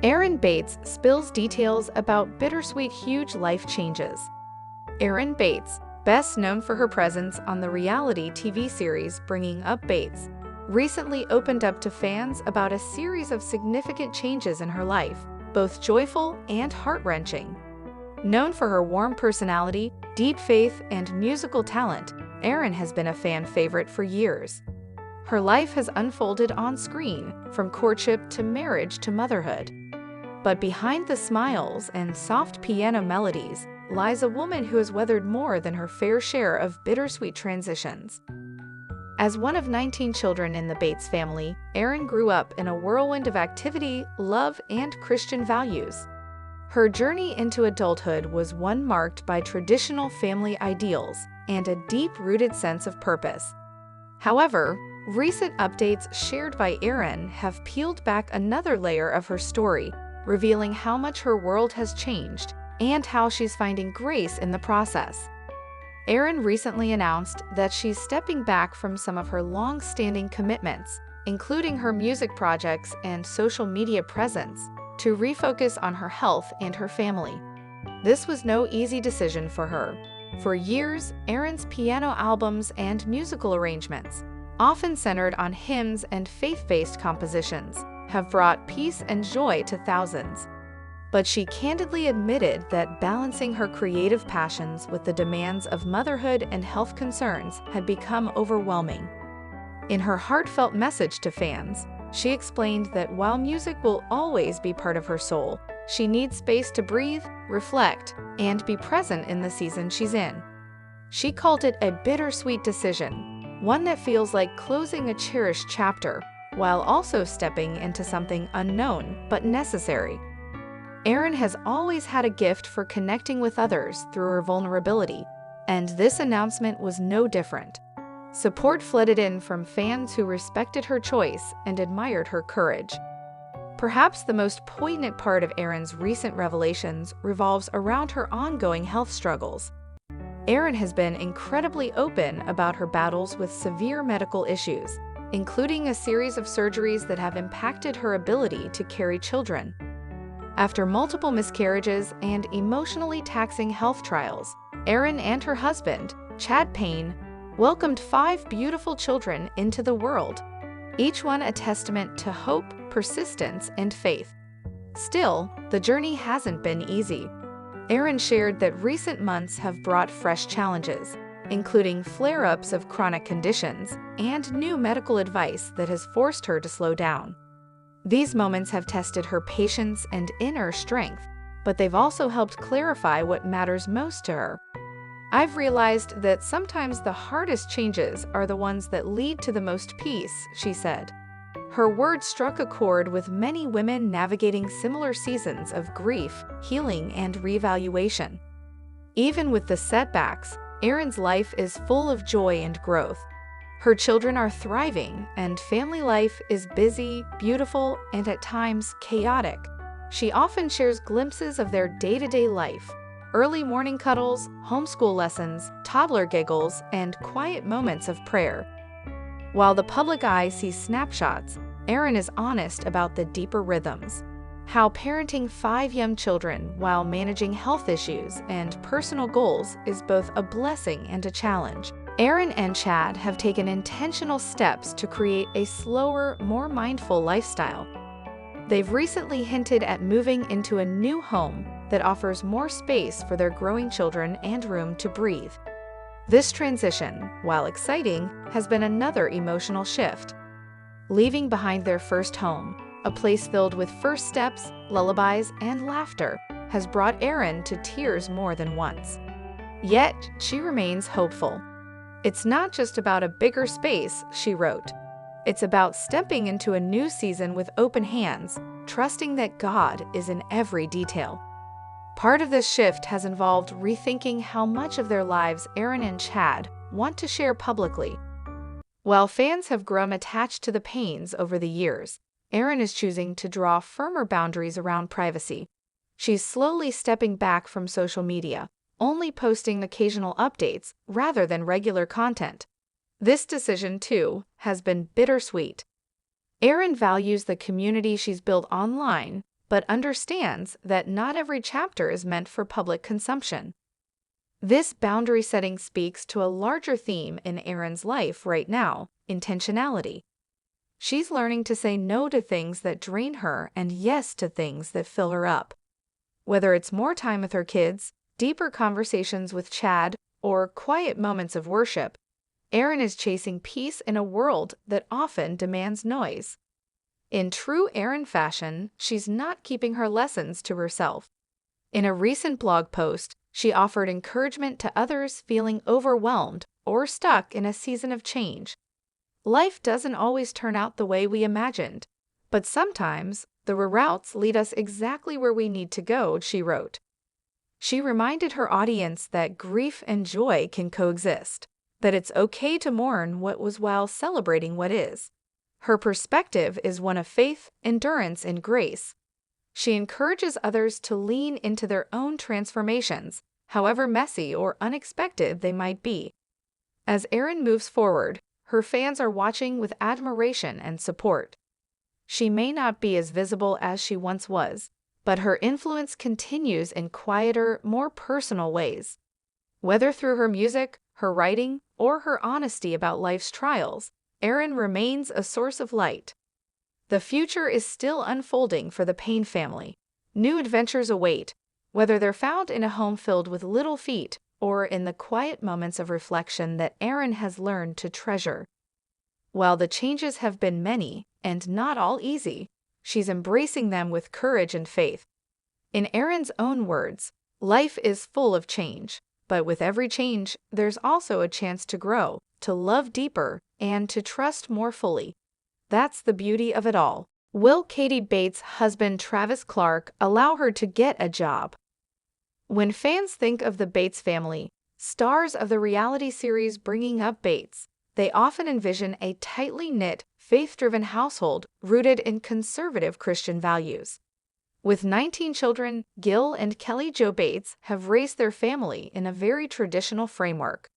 Erin Bates spills details about bittersweet huge life changes. Erin Bates, best known for her presence on the reality TV series Bringing Up Bates, recently opened up to fans about a series of significant changes in her life, both joyful and heart-wrenching. Known for her warm personality, deep faith, and musical talent, Erin has been a fan favorite for years. Her life has unfolded on screen, from courtship to marriage to motherhood. But behind the smiles and soft piano melodies lies a woman who has weathered more than her fair share of bittersweet transitions. As one of 19 children in the Bates family, Erin grew up in a whirlwind of activity, love, and Christian values. Her journey into adulthood was one marked by traditional family ideals and a deep-rooted sense of purpose. However, recent updates shared by Erin have peeled back another layer of her story, revealing how much her world has changed and how she's finding grace in the process. Erin recently announced that she's stepping back from some of her long-standing commitments, including her music projects and social media presence, to refocus on her health and her family. This was no easy decision for her. For years, Erin's piano albums and musical arrangements, often centered on hymns and faith-based compositions, have brought peace and joy to thousands. But she candidly admitted that balancing her creative passions with the demands of motherhood and health concerns had become overwhelming. In her heartfelt message to fans, she explained that while music will always be part of her soul, she needs space to breathe, reflect, and be present in the season she's in. She called it a bittersweet decision, one that feels like closing a cherished chapter, while also stepping into something unknown but necessary. Erin has always had a gift for connecting with others through her vulnerability, and this announcement was no different. Support flooded in from fans who respected her choice and admired her courage. Perhaps the most poignant part of Erin's recent revelations revolves around her ongoing health struggles. Erin has been incredibly open about her battles with severe medical issues, including a series of surgeries that have impacted her ability to carry children. After multiple miscarriages and emotionally taxing health trials, Erin and her husband, Chad Payne, welcomed 5 beautiful children into the world, each one a testament to hope, persistence, and faith. Still, the journey hasn't been easy. Erin shared that recent months have brought fresh challenges, including flare-ups of chronic conditions and new medical advice that has forced her to slow down. These moments have tested her patience and inner strength, but they've also helped clarify what matters most to her. I've realized that sometimes the hardest changes are the ones that lead to the most peace, she said. Her words struck a chord with many women navigating similar seasons of grief, healing, and reevaluation. Even with the setbacks, Erin's life is full of joy and growth. Her children are thriving, and family life is busy, beautiful, and at times chaotic. She often shares glimpses of their day-to-day life: early morning cuddles, homeschool lessons, toddler giggles, and quiet moments of prayer. While the public eye sees snapshots, Erin is honest about the deeper rhythms. How parenting 5 young children while managing health issues and personal goals is both a blessing and a challenge. Erin and Chad have taken intentional steps to create a slower, more mindful lifestyle. They've recently hinted at moving into a new home that offers more space for their growing children and room to breathe. This transition, while exciting, has been another emotional shift. Leaving behind their first home, a place filled with first steps, lullabies, and laughter, has brought Erin to tears more than once. Yet, she remains hopeful. It's not just about a bigger space, she wrote. It's about stepping into a new season with open hands, trusting that God is in every detail. Part of this shift has involved rethinking how much of their lives Erin and Chad want to share publicly. While fans have grown attached to the Paynes over the years, Erin is choosing to draw firmer boundaries around privacy. She's slowly stepping back from social media, only posting occasional updates rather than regular content. This decision, too, has been bittersweet. Erin values the community she's built online, but understands that not every chapter is meant for public consumption. This boundary setting speaks to a larger theme in Erin's life right now: intentionality. She's learning to say no to things that drain her and yes to things that fill her up. Whether it's more time with her kids, deeper conversations with Chad, or quiet moments of worship, Erin is chasing peace in a world that often demands noise. In true Erin fashion, she's not keeping her lessons to herself. In a recent blog post, she offered encouragement to others feeling overwhelmed or stuck in a season of change. Life doesn't always turn out the way we imagined, but sometimes the reroutes lead us exactly where we need to go, she wrote. She reminded her audience that grief and joy can coexist, that it's okay to mourn what was while celebrating what is. Her perspective is one of faith, endurance, and grace. She encourages others to lean into their own transformations, however messy or unexpected they might be. As Erin moves forward, her fans are watching with admiration and support. She may not be as visible as she once was, but her influence continues in quieter, more personal ways. Whether through her music, her writing, or her honesty about life's trials, Erin remains a source of light. The future is still unfolding for the Payne family. New adventures await, whether they're found in a home filled with little feet or in the quiet moments of reflection that Erin has learned to treasure. While the changes have been many, and not all easy, she's embracing them with courage and faith. In Erin's own words, life is full of change, but with every change, there's also a chance to grow, to love deeper, and to trust more fully. That's the beauty of it all. Will Katie Bates' husband Travis Clark allow her to get a job? When fans think of the Bates family, stars of the reality series Bringing Up Bates, they often envision a tightly knit, faith-driven household rooted in conservative Christian values. With 19 children, Gil and Kelly Jo Bates have raised their family in a very traditional framework,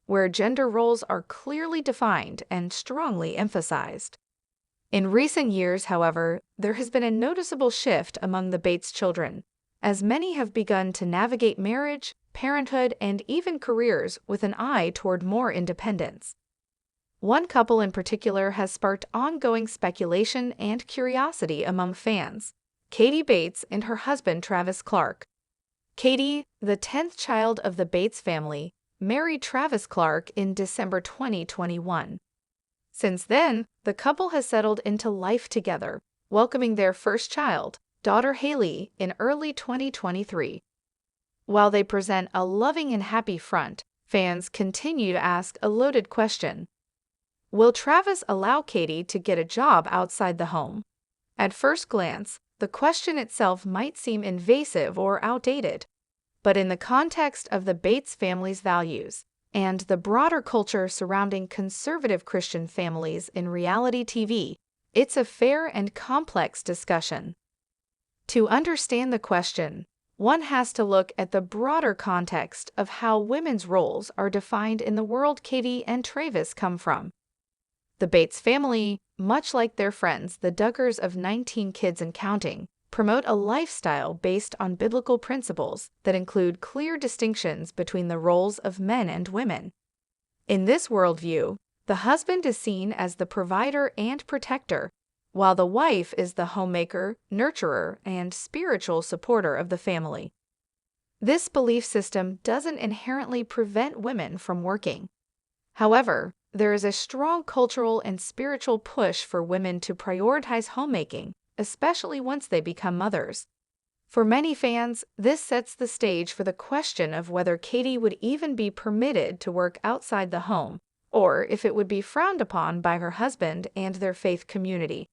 where gender roles are clearly defined and strongly emphasized. In recent years, however, there has been a noticeable shift among the Bates children, as many have begun to navigate marriage, parenthood, and even careers with an eye toward more independence. One couple in particular has sparked ongoing speculation and curiosity among fans: Katie Bates and her husband Travis Clark. Katie, the 10th child of the Bates family, married Travis Clark in December 2021. Since then, the couple has settled into life together, welcoming their first child, daughter Haley, in early 2023. While they present a loving and happy front, fans continue to ask a loaded question: will Travis allow Katie to get a job outside the home? At first glance, the question itself might seem invasive or outdated, but in the context of the Bates family's values and the broader culture surrounding conservative Christian families in reality TV, it's a fair and complex discussion. To understand the question, one has to look at the broader context of how women's roles are defined in the world Katie and Travis come from. The Bates family, much like their friends the Duggars of 19 Kids and Counting, promote a lifestyle based on biblical principles that include clear distinctions between the roles of men and women. In this worldview, the husband is seen as the provider and protector, while the wife is the homemaker, nurturer, and spiritual supporter of the family. This belief system doesn't inherently prevent women from working. However, there is a strong cultural and spiritual push for women to prioritize homemaking, especially once they become mothers. For many fans, this sets the stage for the question of whether Katie would even be permitted to work outside the home, or if it would be frowned upon by her husband and their faith community.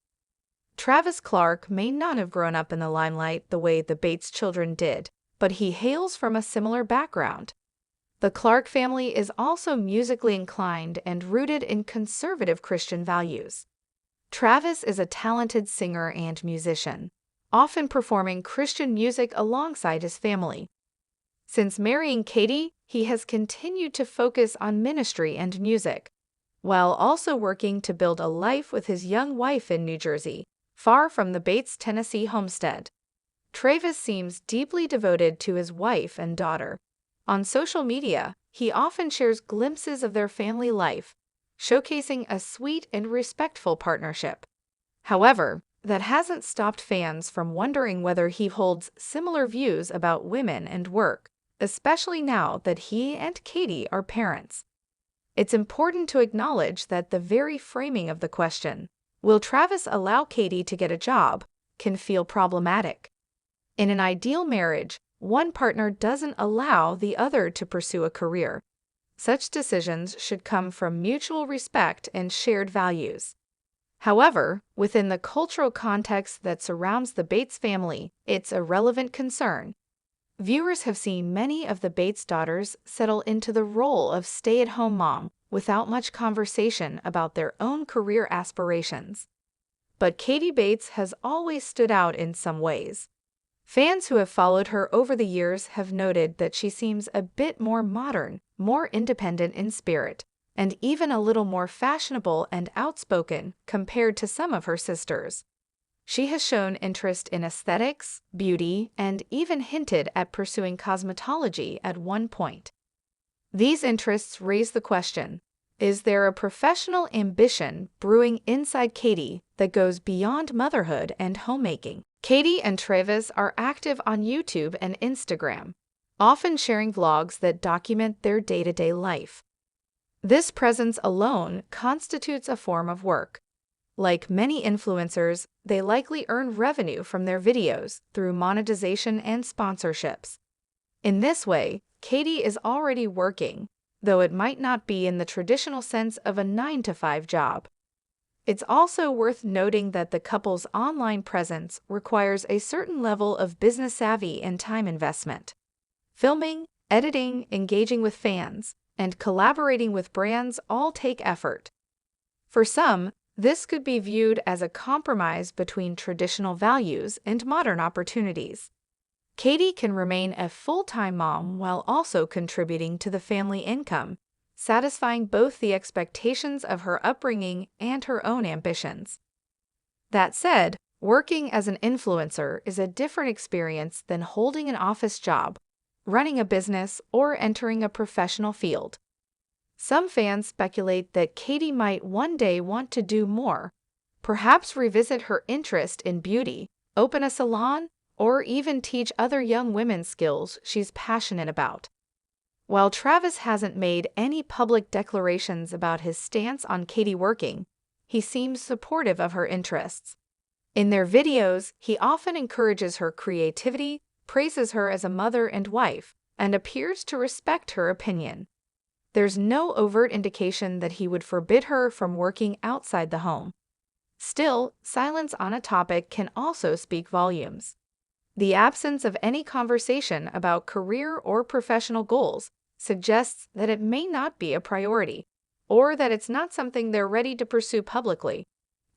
Travis Clark may not have grown up in the limelight the way the Bates children did, but he hails from a similar background. The Clark family is also musically inclined and rooted in conservative Christian values. Travis is a talented singer and musician, often performing Christian music alongside his family. Since marrying Katie, he has continued to focus on ministry and music, while also working to build a life with his young wife in New Jersey, far from the Bates, Tennessee homestead. Travis seems deeply devoted to his wife and daughter. On social media, he often shares glimpses of their family life, showcasing a sweet and respectful partnership. However, that hasn't stopped fans from wondering whether he holds similar views about women and work, especially now that he and Katie are parents. It's important to acknowledge that the very framing of the question, "Will Travis allow Katie to get a job?" can feel problematic. In an ideal marriage, one partner doesn't allow the other to pursue a career. Such decisions should come from mutual respect and shared values. However, within the cultural context that surrounds the Bates family, it's a relevant concern. Viewers have seen many of the Bates daughters settle into the role of stay-at-home mom without much conversation about their own career aspirations. But Katie Bates has always stood out in some ways. Fans who have followed her over the years have noted that she seems a bit more modern, more independent in spirit, and even a little more fashionable and outspoken compared to some of her sisters. She has shown interest in aesthetics, beauty, and even hinted at pursuing cosmetology at one point. These interests raise the question, is there a professional ambition brewing inside Katie that goes beyond motherhood and homemaking? Katie and Travis are active on YouTube and Instagram, often sharing vlogs that document their day-to-day life. This presence alone constitutes a form of work. Like many influencers, they likely earn revenue from their videos through monetization and sponsorships. In this way, Katie is already working, though it might not be in the traditional sense of a 9-to-5 job. It's also worth noting that the couple's online presence requires a certain level of business savvy and time investment. Filming, editing, engaging with fans, and collaborating with brands all take effort. For some, this could be viewed as a compromise between traditional values and modern opportunities. Katie can remain a full-time mom while also contributing to the family income, satisfying both the expectations of her upbringing and her own ambitions. That said, working as an influencer is a different experience than holding an office job, running a business, or entering a professional field. Some fans speculate that Katie might one day want to do more, perhaps revisit her interest in beauty, open a salon, or even teach other young women skills she's passionate about. While Travis hasn't made any public declarations about his stance on Katie working, he seems supportive of her interests. In their videos, he often encourages her creativity, praises her as a mother and wife, and appears to respect her opinion. There's no overt indication that he would forbid her from working outside the home. Still, silence on a topic can also speak volumes. The absence of any conversation about career or professional goals suggests that it may not be a priority, or that it's not something they're ready to pursue publicly.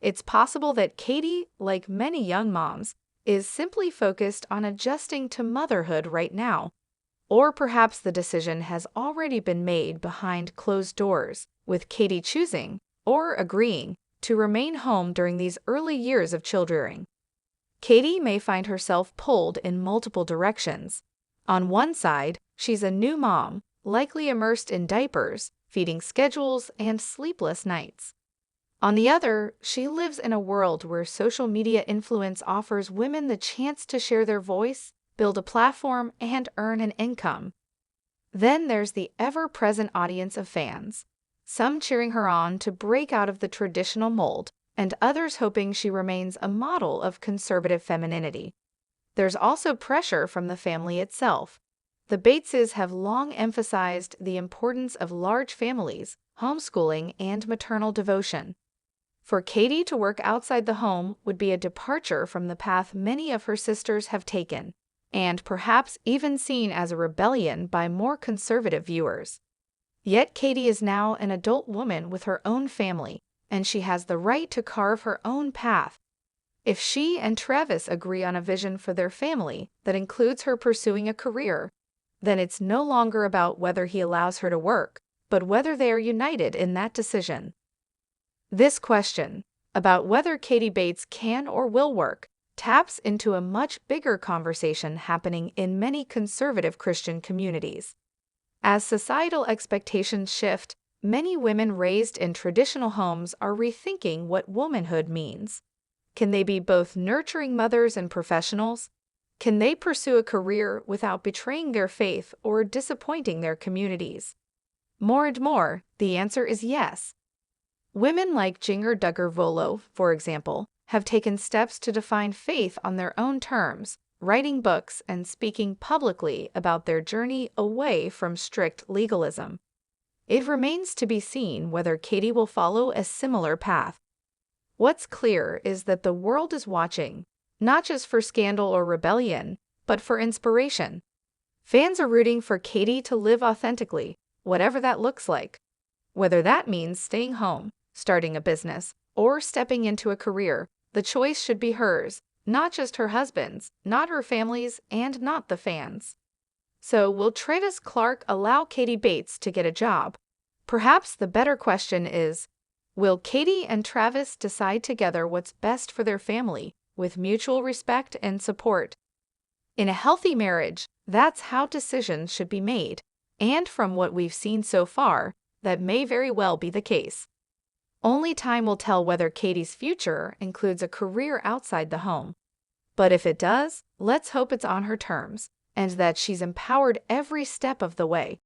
It's possible that Katie, like many young moms, is simply focused on adjusting to motherhood right now. Or perhaps the decision has already been made behind closed doors, with Katie choosing, or agreeing, to remain home during these early years of childrearing. Katie may find herself pulled in multiple directions. On one side, she's a new mom, likely immersed in diapers, feeding schedules, and sleepless nights. On the other, she lives in a world where social media influence offers women the chance to share their voice, build a platform, and earn an income. Then there's the ever-present audience of fans, some cheering her on to break out of the traditional mold, and others hoping she remains a model of conservative femininity. There's also pressure from the family itself. The Bateses have long emphasized the importance of large families, homeschooling, and maternal devotion. For Katie to work outside the home would be a departure from the path many of her sisters have taken, and perhaps even seen as a rebellion by more conservative viewers. Yet Katie is now an adult woman with her own family, and she has the right to carve her own path. If she and Travis agree on a vision for their family that includes her pursuing a career, then it's no longer about whether he allows her to work, but whether they are united in that decision. This question, about whether Katie Bates can or will work, taps into a much bigger conversation happening in many conservative Christian communities. As societal expectations shift, many women raised in traditional homes are rethinking what womanhood means. Can they be both nurturing mothers and professionals? Can they pursue a career without betraying their faith or disappointing their communities? More and more, the answer is yes. Women like Duggar, for example, have taken steps to define faith on their own terms, writing books and speaking publicly about their journey away from strict legalism. It remains to be seen whether Katie will follow a similar path. What's clear is that the world is watching, not just for scandal or rebellion, but for inspiration. Fans are rooting for Katie to live authentically, whatever that looks like. Whether that means staying home, starting a business, or stepping into a career, the choice should be hers, not just her husband's, not her family's, and not the fans. So, will Travis Clark allow Katie Bates to get a job? Perhaps the better question is, will Katie and Travis decide together what's best for their family, with mutual respect and support? In a healthy marriage, that's how decisions should be made, and from what we've seen so far, that may very well be the case. Only time will tell whether Katie's future includes a career outside the home. But if it does, let's hope it's on her terms, and that she's empowered every step of the way.